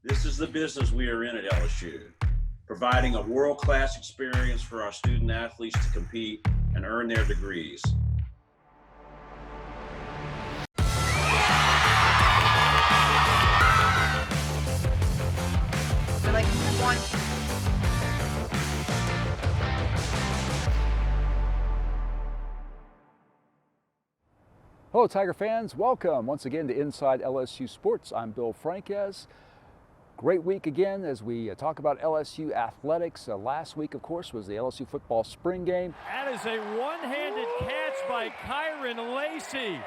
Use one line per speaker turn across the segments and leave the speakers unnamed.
This is the business we are in at LSU, providing a world-class experience for our student athletes to compete and earn their degrees.
Hello Tiger fans, welcome once again to Inside LSU Sports. I'm Bill Franquez. Great week again as we talk about LSU athletics. Last week, of course, was the LSU football spring game.
That is a one-handed catch by Kyron Lacey.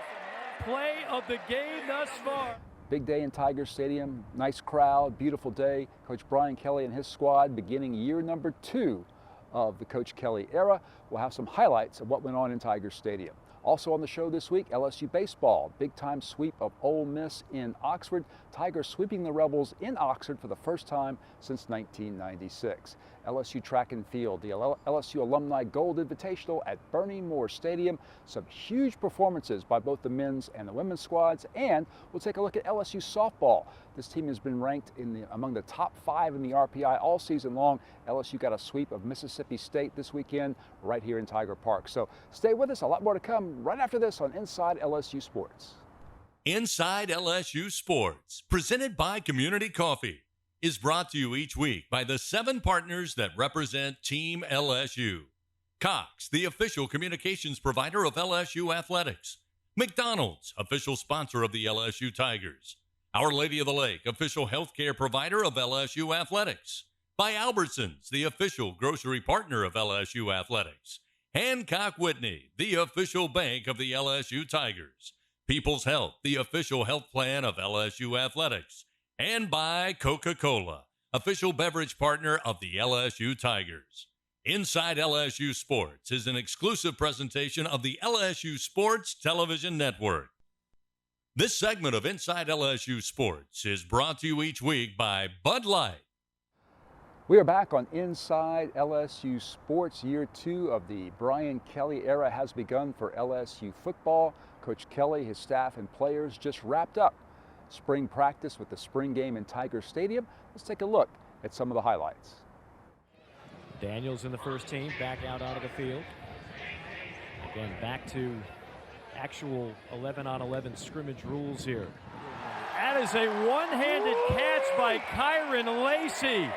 Play of the game thus far.
Big day in Tiger Stadium, nice crowd, beautiful day. Coach Brian Kelly and his squad beginning year number 2 of the Coach Kelly era. We'll have some highlights of what went on in Tiger Stadium. Also on the show this week, LSU baseball, big-time sweep of Ole Miss in Oxford. Tigers sweeping the Rebels in Oxford for the first time since 1996. LSU track and field, the LSU Alumni Gold Invitational at Bernie Moore Stadium. Some huge performances by both the men's and the women's squads. And we'll take a look at LSU softball. This team has been ranked among the top 5 in the RPI all season long. LSU got a sweep of Mississippi State this weekend right here in Tiger Park. So stay with us, a lot more to come right after this on Inside LSU Sports.
Inside LSU Sports, presented by Community Coffee, is brought to you each week by the 7 partners that represent Team LSU. Cox, the official communications provider of LSU athletics. McDonald's, official sponsor of the LSU Tigers. Our Lady of the Lake, official healthcare provider of LSU athletics. By Albertsons, the official grocery partner of LSU athletics. Hancock Whitney, the official bank of the LSU Tigers. People's Health, the official health plan of LSU athletics. And by Coca-Cola, official beverage partner of the LSU Tigers. Inside LSU Sports is an exclusive presentation of the LSU Sports Television Network. This segment of Inside LSU Sports is brought to you each week by Bud Light.
We are back on Inside LSU Sports. Year 2 of the Brian Kelly era has begun for LSU football. Coach Kelly, his staff, and players just wrapped up spring practice with the spring game in Tiger Stadium. Let's take a look at some of the highlights.
Daniels in the first team, back out onto the field. Again, back to actual 11-on-11 scrimmage rules here. That is a one-handed catch by Kyron Lacey.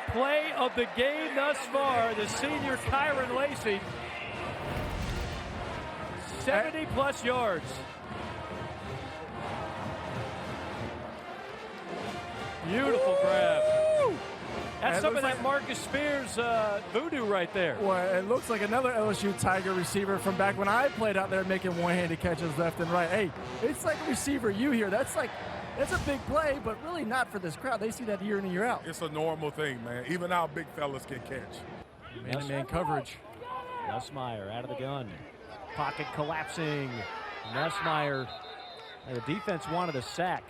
Play of the game thus far, the senior Kyron Lacey. 70-plus yards. Beautiful grab. That's some of that Marcus Spears voodoo right there.
Well, it looks like another LSU Tiger receiver from back when I played out there making one-handed catches left and right. Hey, it's like a receiver you hear. That's a big play, but really not for this crowd. They see that year in and year out.
It's a normal thing, man. Even our big fellas can catch.
Man-to-man coverage.
Nussmeier out of the gun. Pocket collapsing. Nussmeier. The defense wanted a sack.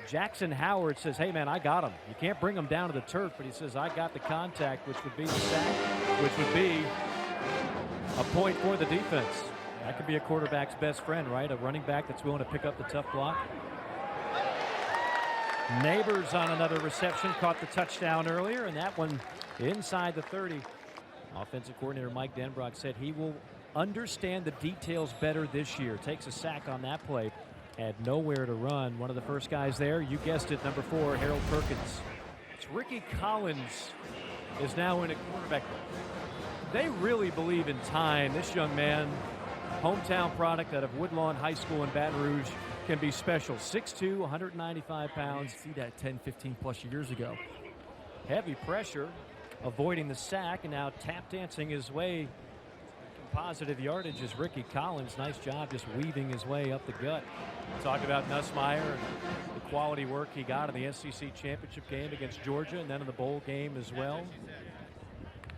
Jackson Howard says, hey, man, I got him. You can't bring him down to the turf, but he says, I got the contact, which would be the sack, which would be a point for the defense. That could be a quarterback's best friend, right? A running back that's willing to pick up the tough block. Neighbors on another reception caught the touchdown earlier, and that one inside the 30. Offensive coordinator Mike Denbrock said he will understand the details better this year. Takes a sack on that play. Had nowhere to run. One of the first guys there, you guessed it, number 4, Harold Perkins. It's Ricky Collins is now in a quarterback. They really believe in time. This young man, hometown product out of Woodlawn High School in Baton Rouge, can be special. 6'2", 195 pounds.
See that 10, 15 plus years ago.
Heavy pressure, avoiding the sack, and now tap dancing his way. Positive yardage is Ricky Collins. Nice job just weaving his way up the gut. Talk about Nussmeier and the quality work he got in the SEC championship game against Georgia and then in the bowl game as well.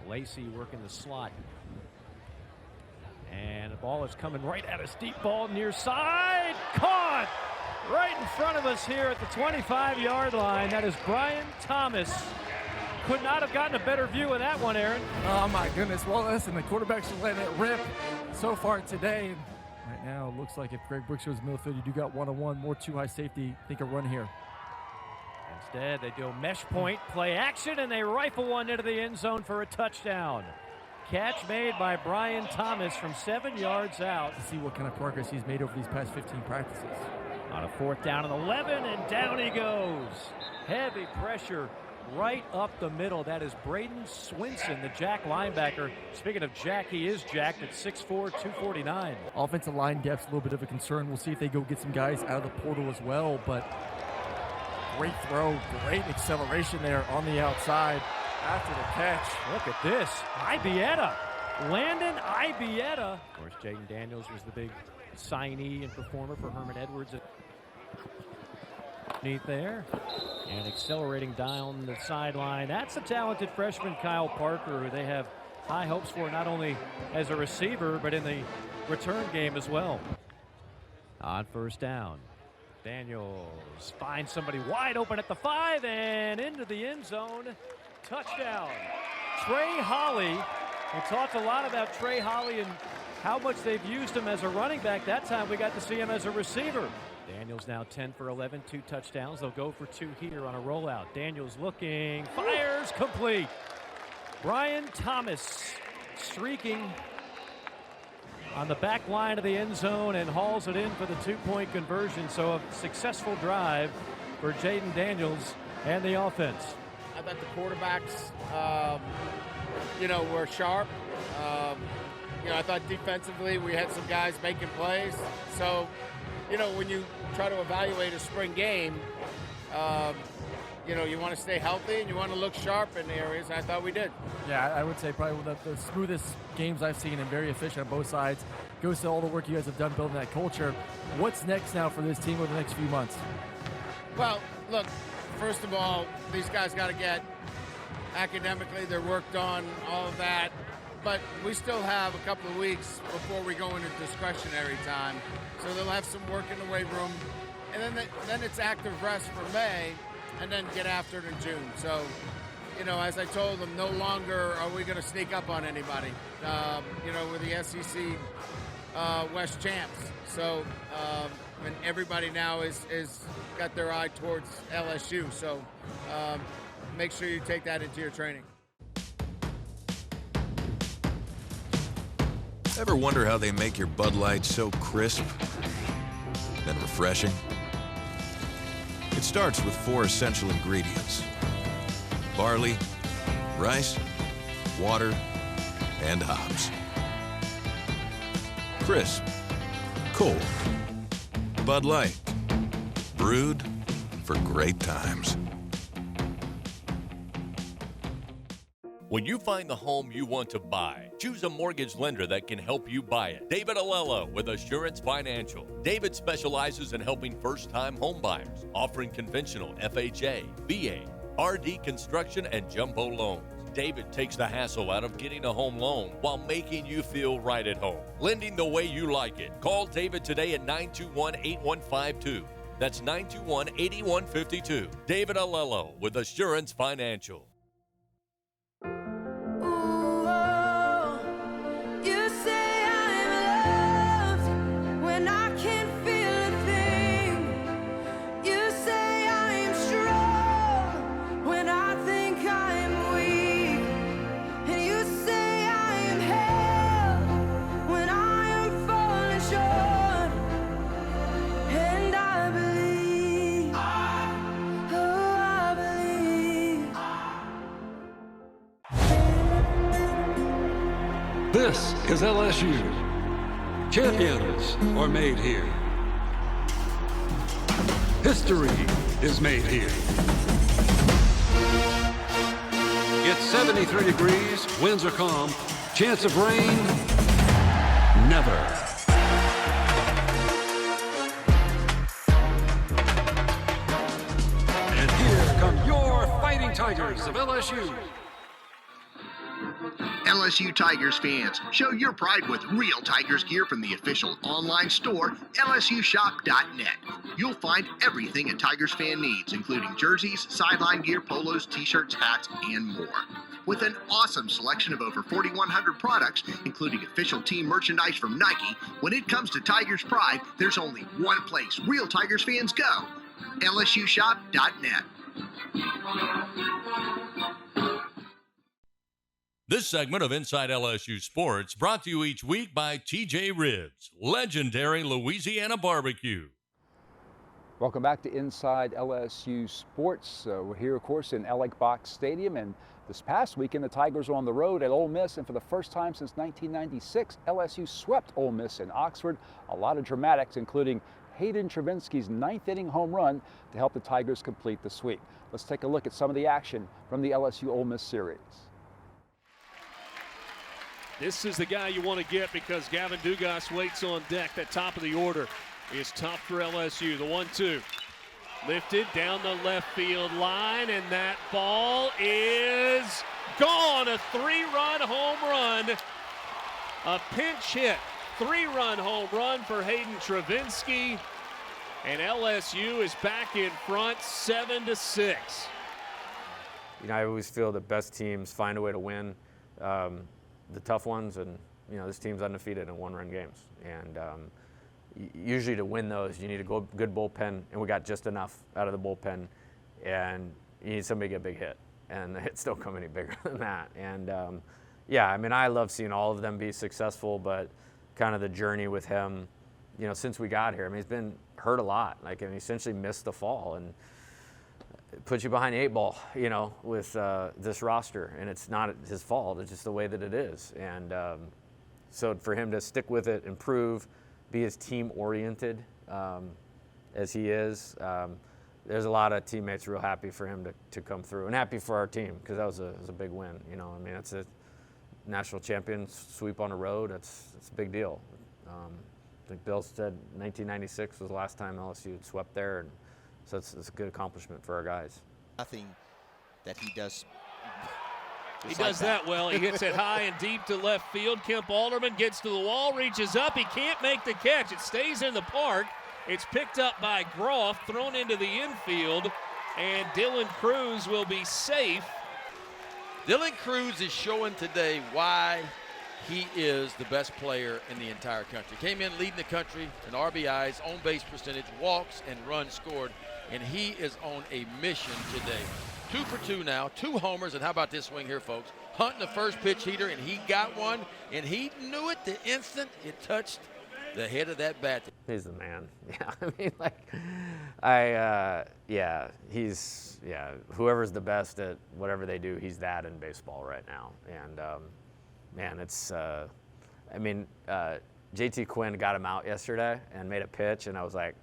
Lacey working the slot. And the ball is coming right at us. Deep ball near side. Caught right in front of us here at the 25-yard line. That is Brian Thomas. Could not have gotten a better view of that one, Aaron.
Oh, my goodness. Well, listen, the quarterbacks are letting it rip so far today. Right now, it looks like if Greg Brooks goes middle field, you do got one-on-one, more too high safety. Think a run here.
And Instead, they do a mesh point, play action, and they rifle one into the end zone for a touchdown. Catch made by Brian Thomas from 7 yards out.
To see what kind of progress he's made over these past 15 practices.
On a 4th down and 11, and down he goes. Heavy pressure right up the middle. That is Braden Swinson, the Jack linebacker. Speaking of Jack, he is jacked at 6'4", 249.
Offensive line depth's a little bit of a concern. We'll see if they go get some guys out of the portal as well, but great throw, great acceleration there on the outside after the catch.
Look at this. Ibieta. Landon Ibieta. Of course, Jaden Daniels was the big signee and performer for Herman Edwards. Neat there. And accelerating down the sideline. That's the talented freshman Kyle Parker, who they have high hopes for not only as a receiver, but in the return game as well. On 1st down, Daniels finds somebody wide open at the 5 and into the end zone. Touchdown. Trey Holly. We talked a lot about Trey Holly and how much they've used him as a running back. That time we got to see him as a receiver. Daniels now 10 for 11, 2 touchdowns. They'll go for 2 here on a rollout. Daniels looking, fires, complete. Brian Thomas streaking on the back line of the end zone and hauls it in for the 2-point conversion. So a successful drive for Jaden Daniels and the offense.
I thought the quarterbacks, were sharp. I thought defensively we had some guys making plays. So, when you try to evaluate a spring game, you want to stay healthy and you want to look sharp in the areas. I thought we did.
Yeah, I would say probably one of the smoothest games I've seen and very efficient on both sides. Goes to all the work you guys have done building that culture. What's next now for this team over the next few months?
Well, look, first of all, these guys got to get academically, they're worked on, all of that. But we still have a couple of weeks before we go into discretionary time. So they'll have some work in the weight room. And then it's active rest for May, and then get after it in June. So, as I told them, no longer are we going to sneak up on anybody. We're the SEC West champs. So, and everybody now is got their eye towards LSU. So, make sure you take that into your training.
Ever wonder how they make your Bud Light so crisp and refreshing? It starts with 4 essential ingredients: barley, rice, water, and hops. Crisp, cold, Bud Light, brewed for great times.
When you find the home you want to buy, choose a mortgage lender that can help you buy it. David Alello with Assurance Financial. David specializes in helping first-time home buyers, offering conventional FHA, VA, RD construction, and jumbo loans. David takes the hassle out of getting a home loan while making you feel right at home. Lending the way you like it. Call David today at 921-8152. That's 921-8152. David Alello with Assurance Financial.
This is LSU. Champions are made here. History is made here. It's 73 degrees, winds are calm, chance of rain, never. And here come your Fighting Tigers of LSU.
LSU Tigers fans, show your pride with real Tigers gear from the official online store, lsushop.net. You'll find everything a Tigers fan needs, including jerseys, sideline gear, polos, t-shirts, hats, and more. With an awesome selection of over 4,100 products, including official team merchandise from Nike, when it comes to Tigers pride, there's only one place real Tigers fans go, lsushop.net.
This segment of Inside LSU Sports brought to you each week by TJ Ribs, legendary Louisiana barbecue.
Welcome back to Inside LSU Sports. We're here, of course, in Alec Box Stadium, and this past weekend the Tigers were on the road at Ole Miss, and for the first time since 1996, LSU swept Ole Miss in Oxford. A lot of dramatics, including Hayden Travinski's 9th inning home run to help the Tigers complete the sweep. Let's take a look at some of the action from the LSU Ole Miss series.
This is the guy you want to get because Gavin Dugas waits on deck. That top of the order is tough for LSU. The 1-2. Lifted down the left field line, and that ball is gone. A 3-run home run. A pinch hit. 3-run home run for Hayden Travinski. And LSU is back in front 7-6.
You know, I always feel the best teams find a way to win the tough ones, and you know, this team's undefeated in one-run games, and usually to win those you need a good bullpen, and we got just enough out of the bullpen, and you need somebody to get a big hit, and the hits don't come any bigger than that. And yeah, I mean, I love seeing all of them be successful, but kind of the journey with him, you know, since we got here, I mean, he's been hurt a lot, like, and he essentially missed the fall, and it puts you behind the 8 ball, you know, with this roster, and it's not his fault. It's just the way that it is. And so for him to stick with it, improve, be as team-oriented as he is, there's a lot of teammates real happy for him to come through, and happy for our team because that was a big win. You know, I mean, it's a national champion sweep on the road. It's a big deal. I think Bill said 1996 was the last time LSU had swept there, and so it's a good accomplishment for our guys.
Nothing that he does.
He does that well. He hits it high and deep to left field. Kemp Alderman gets to the wall, reaches up. He can't make the catch. It stays in the park. It's picked up by Groff, thrown into the infield, and Dylan Cruz will be safe.
Dylan Cruz is showing today why he is the best player in the entire country. Came in leading the country in RBIs, on base percentage, walks, and runs scored. And he is on a mission today. 2 for 2 now, 2 homers, and how about this swing here, folks? Hunting the first pitch heater, and he got one, and he knew it the instant it touched the head of that bat.
He's the man. Yeah, I mean, like, whoever's the best at whatever they do, he's that in baseball right now. And man, it's, JT Quinn got him out yesterday and made a pitch, and I was like,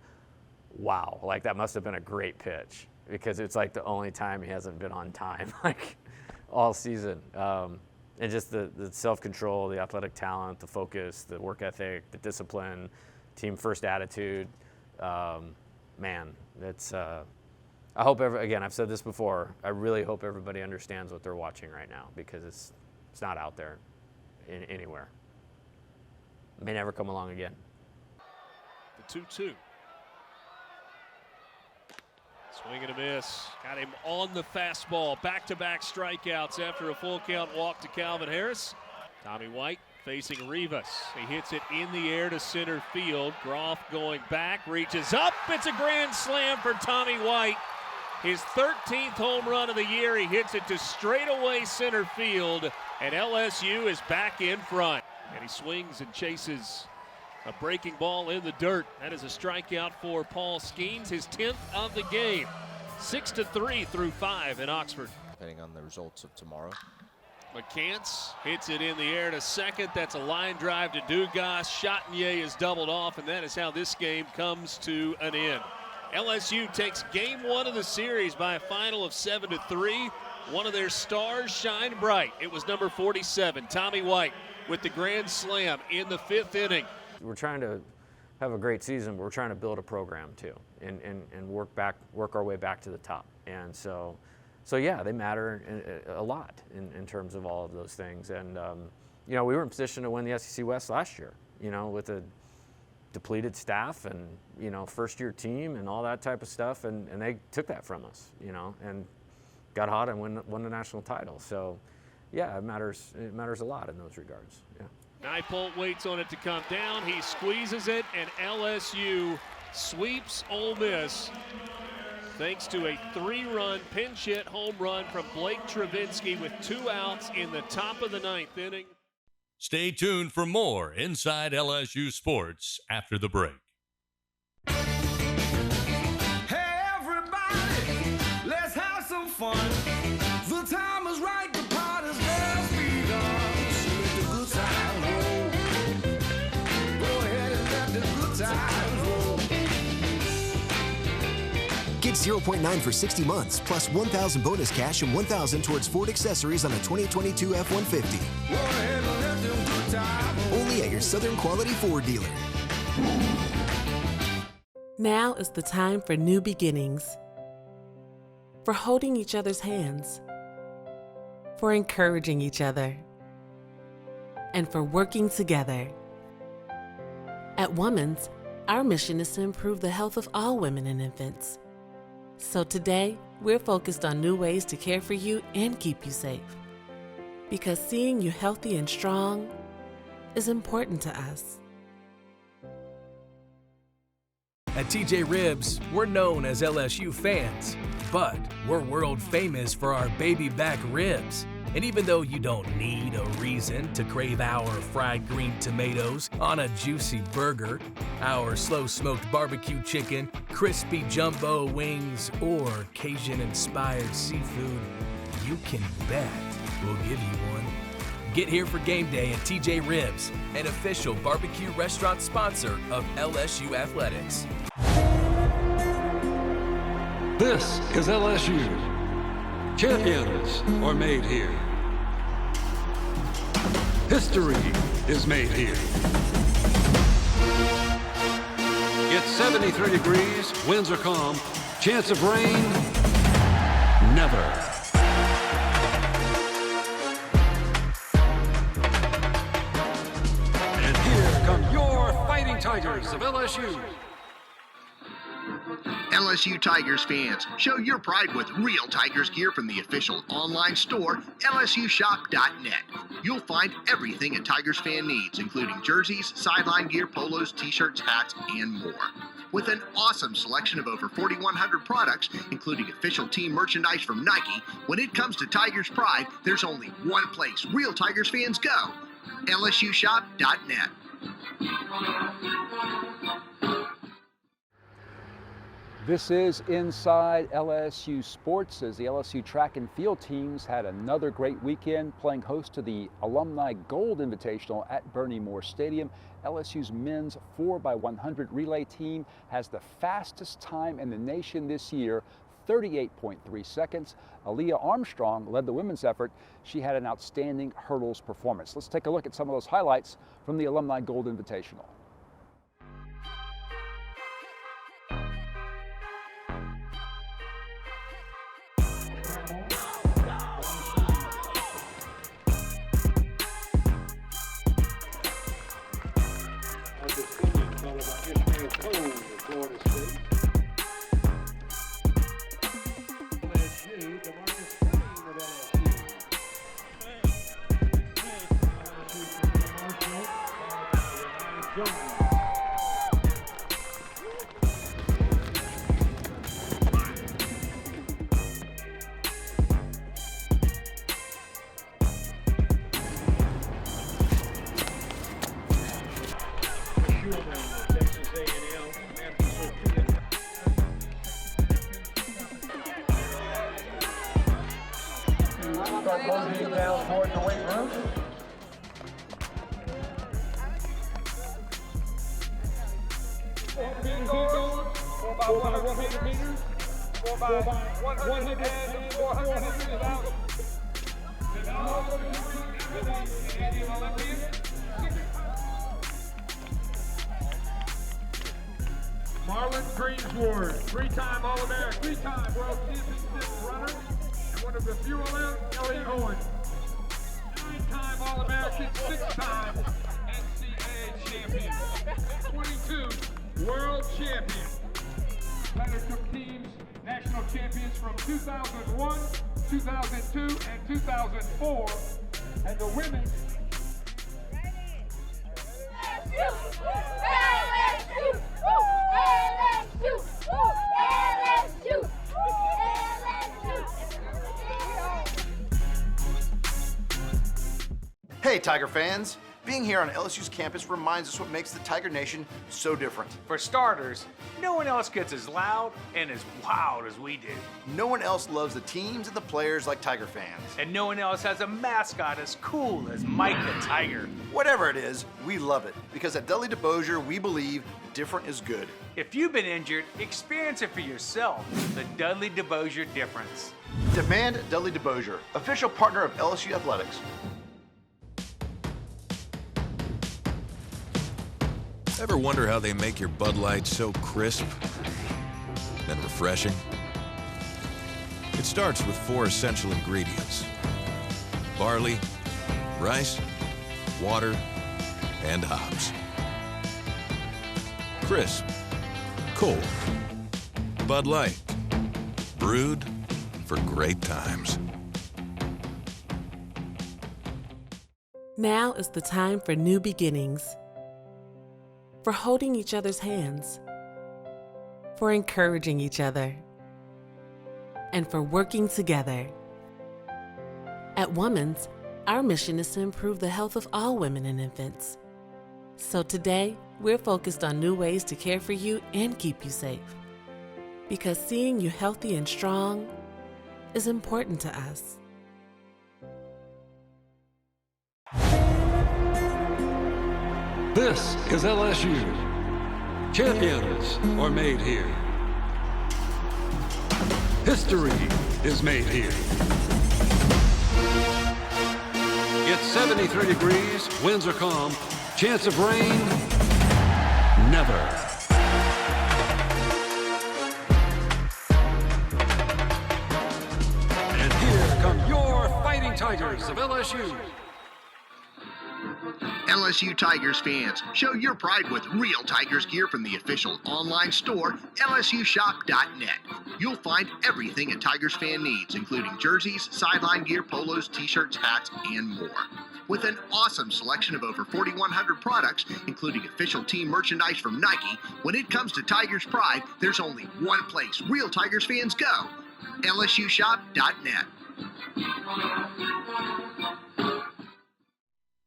wow, like that must have been a great pitch because it's like the only time he hasn't been on time, like all season. And just the self-control, the athletic talent, the focus, the work ethic, the discipline, team first attitude. Man, it's, I hope, again, I've said this before, I really hope everybody understands what they're watching right now because it's not out there anywhere. It may never come along again.
The 2-2. Swing and a miss. Got him on the fastball. Back-to-back strikeouts after a full count walk to Calvin Harris. Tommy White facing Rivas. He hits it in the air to center field. Groff going back, reaches up. It's a grand slam for Tommy White. His 13th home run of the year. He hits it to straightaway center field, and LSU is back in front. And he swings and chases a breaking ball in the dirt. That is a strikeout for Paul Skeens, his 10th of the game. 6-3 through 5 in Oxford.
Depending on the results of tomorrow.
McCants hits it in the air to second. That's a line drive to Dugas. Chatinier is doubled off, and that is how this game comes to an end. LSU takes game 1 of the series by a final of 7-3. One of their stars shined bright. It was number 47, Tommy White, with the grand slam in the 5th inning.
We're trying to have a great season, but we're trying to build a program too, and work our way back to the top. And so yeah, they matter a lot in terms of all of those things. And you know, we were in position to win the SEC West last year, you know, with a depleted staff and, you know, first-year team and all that type of stuff, and they took that from us, you know, and got hot and won the national title. So yeah, it matters a lot in those regards. Yeah.
Naipolt waits on it to come down. He squeezes it, and LSU sweeps Ole Miss thanks to a 3-run pinch hit home run from Blake Travinsky with 2 outs in the top of the 9th inning.
Stay tuned for more Inside LSU Sports after the break.
Hey everybody, let's have some fun. The time is right, the party's just begun. So let the good times roll. Go ahead and let the good times roll.
Get 0.9 for 60 months, plus $1,000 bonus cash and $1,000 towards Ford accessories on a 2022 F-150.
Go ahead and let them good times roll.
Only at your Southern Quality Ford dealer.
Now is the time for new beginnings. For holding each other's hands. For encouraging each other. And for working together. At Women's, our mission is to improve the health of all women and infants. So today, we're focused on new ways to care for you and keep you safe. Because seeing you healthy and strong is important to us.
At TJ Ribs, we're known as LSU fans, but we're world famous for our baby back ribs. And even though you don't need a reason to crave our fried green tomatoes on a juicy burger, our slow-smoked barbecue chicken, crispy jumbo wings, or Cajun-inspired seafood, you can bet we'll give you one. Get here for game day at TJ Ribs, an official barbecue restaurant sponsor of LSU Athletics.
This is LSU. Champions are made here. History is made here. It's 73 degrees, winds are calm, chance of rain, never. And here come your Fighting Tigers of LSU.
LSU Tigers fans, show your pride with real Tigers gear from the official online store, LSUshop.net. You'll find everything a Tigers fan needs, including jerseys, sideline gear, polos, t-shirts, hats, and more. With an awesome selection of over 4,100 products, including official team merchandise from Nike, when it comes to Tigers pride, there's only one place real Tigers fans go, LSUshop.net.
This is Inside LSU Sports, as the LSU track and field teams had another great weekend playing host to the Alumni Gold Invitational at Bernie Moore Stadium. LSU's men's 4x100 relay team has the fastest time in the nation this year, 38.3 seconds. Aaliyah Armstrong led the women's effort. She had an outstanding hurdles performance. Let's take a look at some of those highlights from the Alumni Gold Invitational.
Down toward the weight room. Four by 100 meters. 4 by 100 and 400 meters out. Marlon Greensward, 3-time All-American, 3-time World Championship runner, and one of the few allowed, Ellie Owen. 9-time All-American, 6-time NCAA champion, 22 World champion. Leonard took teams national champions from 2001, 2002, and 2004, and the women's.
Hey, Tiger fans! Being here on LSU's campus reminds us what makes the Tiger Nation so different.
For starters, no one else gets as loud and as wild as we do.
No one else loves the teams and the players like Tiger fans.
And no one else has a mascot as cool as Mike the Tiger.
Whatever it is, we love it, because at Dudley DeBosier, we believe different is good.
If you've been injured, experience it for yourself. The Dudley DeBosier difference.
Demand Dudley DeBosier, official partner of LSU Athletics.
Ever wonder how they make your Bud Light so crisp and refreshing? It starts with 4 essential ingredients: barley, rice, water, and hops. Crisp, cold, Bud Light, brewed for great times.
Now is the time for new beginnings. For holding each other's hands, for encouraging each other, and for working together. At Women's, our mission is to improve the health of all women and infants. So today, we're focused on new ways to care for you and keep you safe. Because seeing you healthy and strong is important to us.
This is LSU. Champions are made here. History is made here. It's 73 degrees, winds are calm, chance of rain, never. And here come your Fighting Tigers of LSU.
LSU Tigers fans, show your pride with real Tigers gear from the official online store, lsushop.net. You'll find everything a Tigers fan needs, including jerseys, sideline gear, polos, t-shirts, hats, and more. With an awesome selection of over 4,100 products, including official team merchandise from Nike, when it comes to Tigers pride, there's only one place real Tigers fans go: lsushop.net.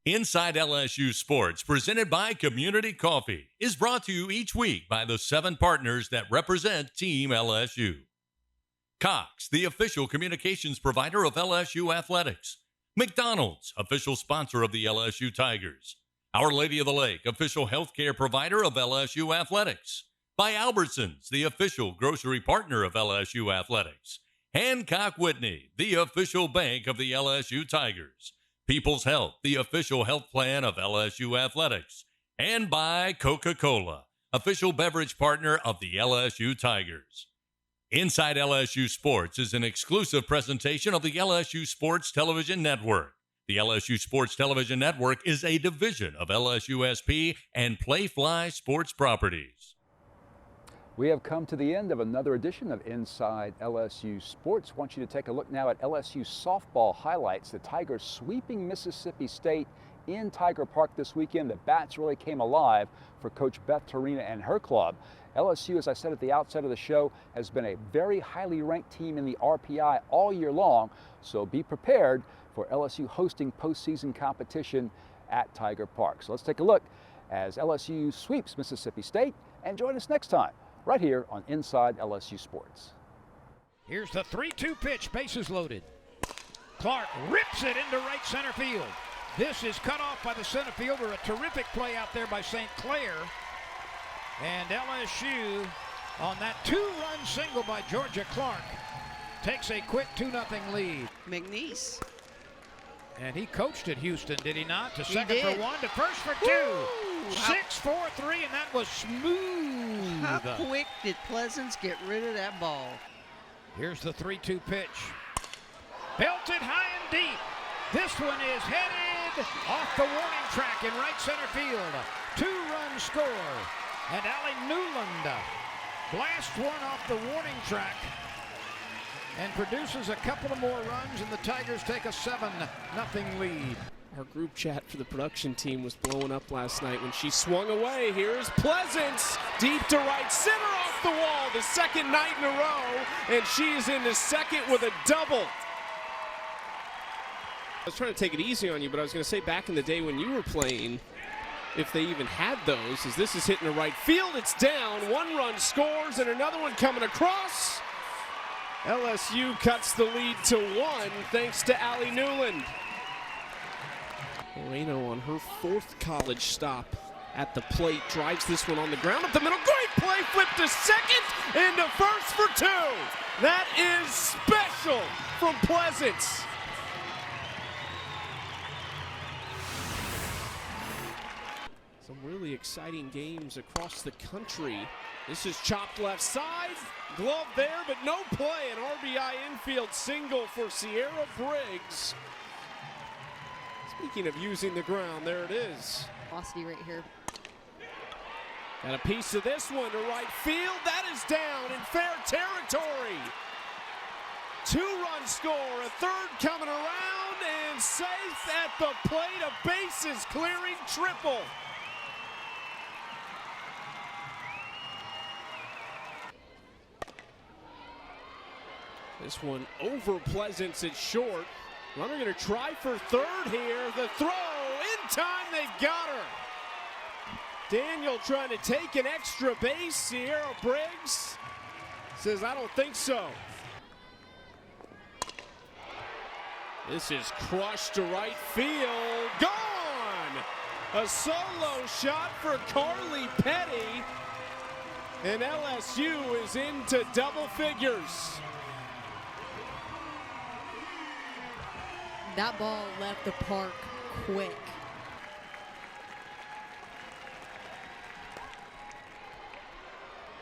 Inside LSU Sports, presented by Community Coffee, is brought to you each week by the 7 partners that represent Team LSU. Cox, the official communications provider of LSU Athletics. McDonald's, official sponsor of the LSU Tigers. Our Lady of the Lake, official healthcare provider of LSU Athletics. By Albertsons, the official grocery partner of LSU Athletics. Hancock Whitney, the official bank of the LSU Tigers. People's Health, the official health plan of LSU Athletics. And by Coca-Cola, official beverage partner of the LSU Tigers. Inside LSU Sports is an exclusive presentation of the LSU Sports Television Network. The LSU Sports Television Network is a division of LSUSP and Playfly Sports Properties.
We have come to the end of another edition of Inside LSU Sports. I want you to take a look now at LSU softball highlights. The Tigers sweeping Mississippi State in Tiger Park this weekend. The bats really came alive for Coach Beth Torina and her club. LSU, as I said at the outset of the show, has been a very highly ranked team in the RPI all year long, so be prepared for LSU hosting postseason competition at Tiger Park. So let's take a look as LSU sweeps Mississippi State, and join us next time right here on Inside LSU Sports.
Here's the 3-2 pitch, bases loaded. Clark rips it into right center field. This is cut off by the center fielder. A terrific play out there by St. Clair. And LSU, on that 2-run single by Georgia Clark, takes a quick 2-0 lead.
McNeese.
And he coached at Houston, did he not? To
He
second
did.
for 1, to first for 2. 6-4-3, and that was smooth.
How quick did Pleasance get rid of that ball?
Here's the 3-2 pitch. Belted high and deep. This one is headed off the warning track in right center field. 2-run score. And Allie Newland blasts one off the warning track and produces a couple of more runs, and the Tigers take a 7-0 lead.
Our group chat for the production team was blowing up last night when she swung away. Here's Pleasance, deep to right center off the wall, the second night in a row, and she is into second with a double. was trying to take it easy on you, but I was going to say back in the day when you were playing, if they even had those, as this is hitting the right field, it's down. 1 run scores and another one coming across. LSU cuts the lead to 1 thanks to Allie Newland. Moreno on her 4th college stop at the plate drives this one on the ground up the middle. Great play, flip to second, into first for 2. That is special from Pleasance. Some really exciting games across the country. This is chopped left side, glove there, but no play. An RBI infield single for Sierra Briggs. Speaking of using the ground, there it is.
Velocity right here.
Got a piece of this one to right field. That is down in fair territory. 2-run score, a 3rd coming around, and safe at the plate. A bases clearing triple. This one over Pleasance at short. Runner going to try for 3rd here. The throw in time, they got her. Daniel trying to take an extra base. Sierra Briggs says, I don't think so. This is crushed to right field. Gone! A solo shot for Carly Petty. And LSU is into double figures.
That ball left the park quick.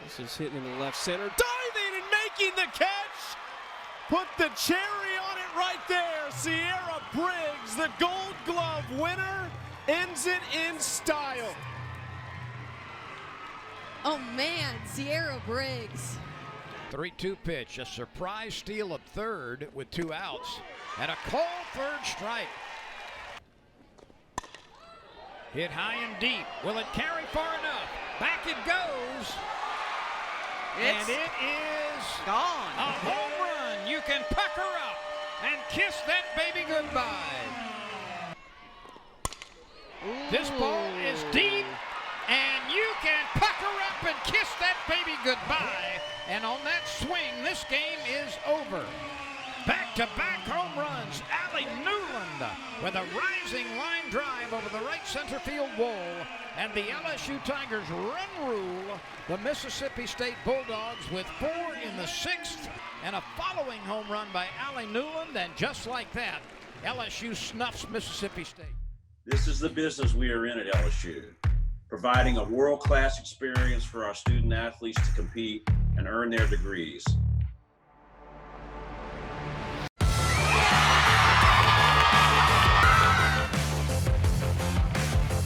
This is hitting in the left center. Diving and making the catch. Put the cherry on it right there. Sierra Briggs, the Gold Glove winner, ends it in style.
Oh man, Sierra Briggs.
3-2 pitch, a surprise steal at 3rd with 2 outs, and a cold 3rd strike. Hit high and deep. Will it carry far enough? Back it goes. And it is
gone.
A home run. You can pucker up and kiss that baby goodbye.
Ooh.
This ball is deep, and you can pucker up and kiss that baby goodbye. And on that swing, this game is over. Back-to-back home runs. Allie Newland with a rising line drive over the right center field wall. And the LSU Tigers run rule the Mississippi State Bulldogs with 4 in the 6th. And a following home run by Allie Newland. And just like that, LSU snuffs Mississippi State.
This is the business we are in at LSU, providing a world-class experience for our student athletes to compete and earn their degrees.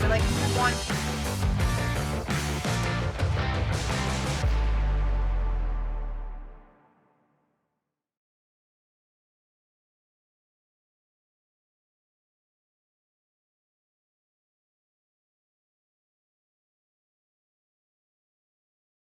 Like, one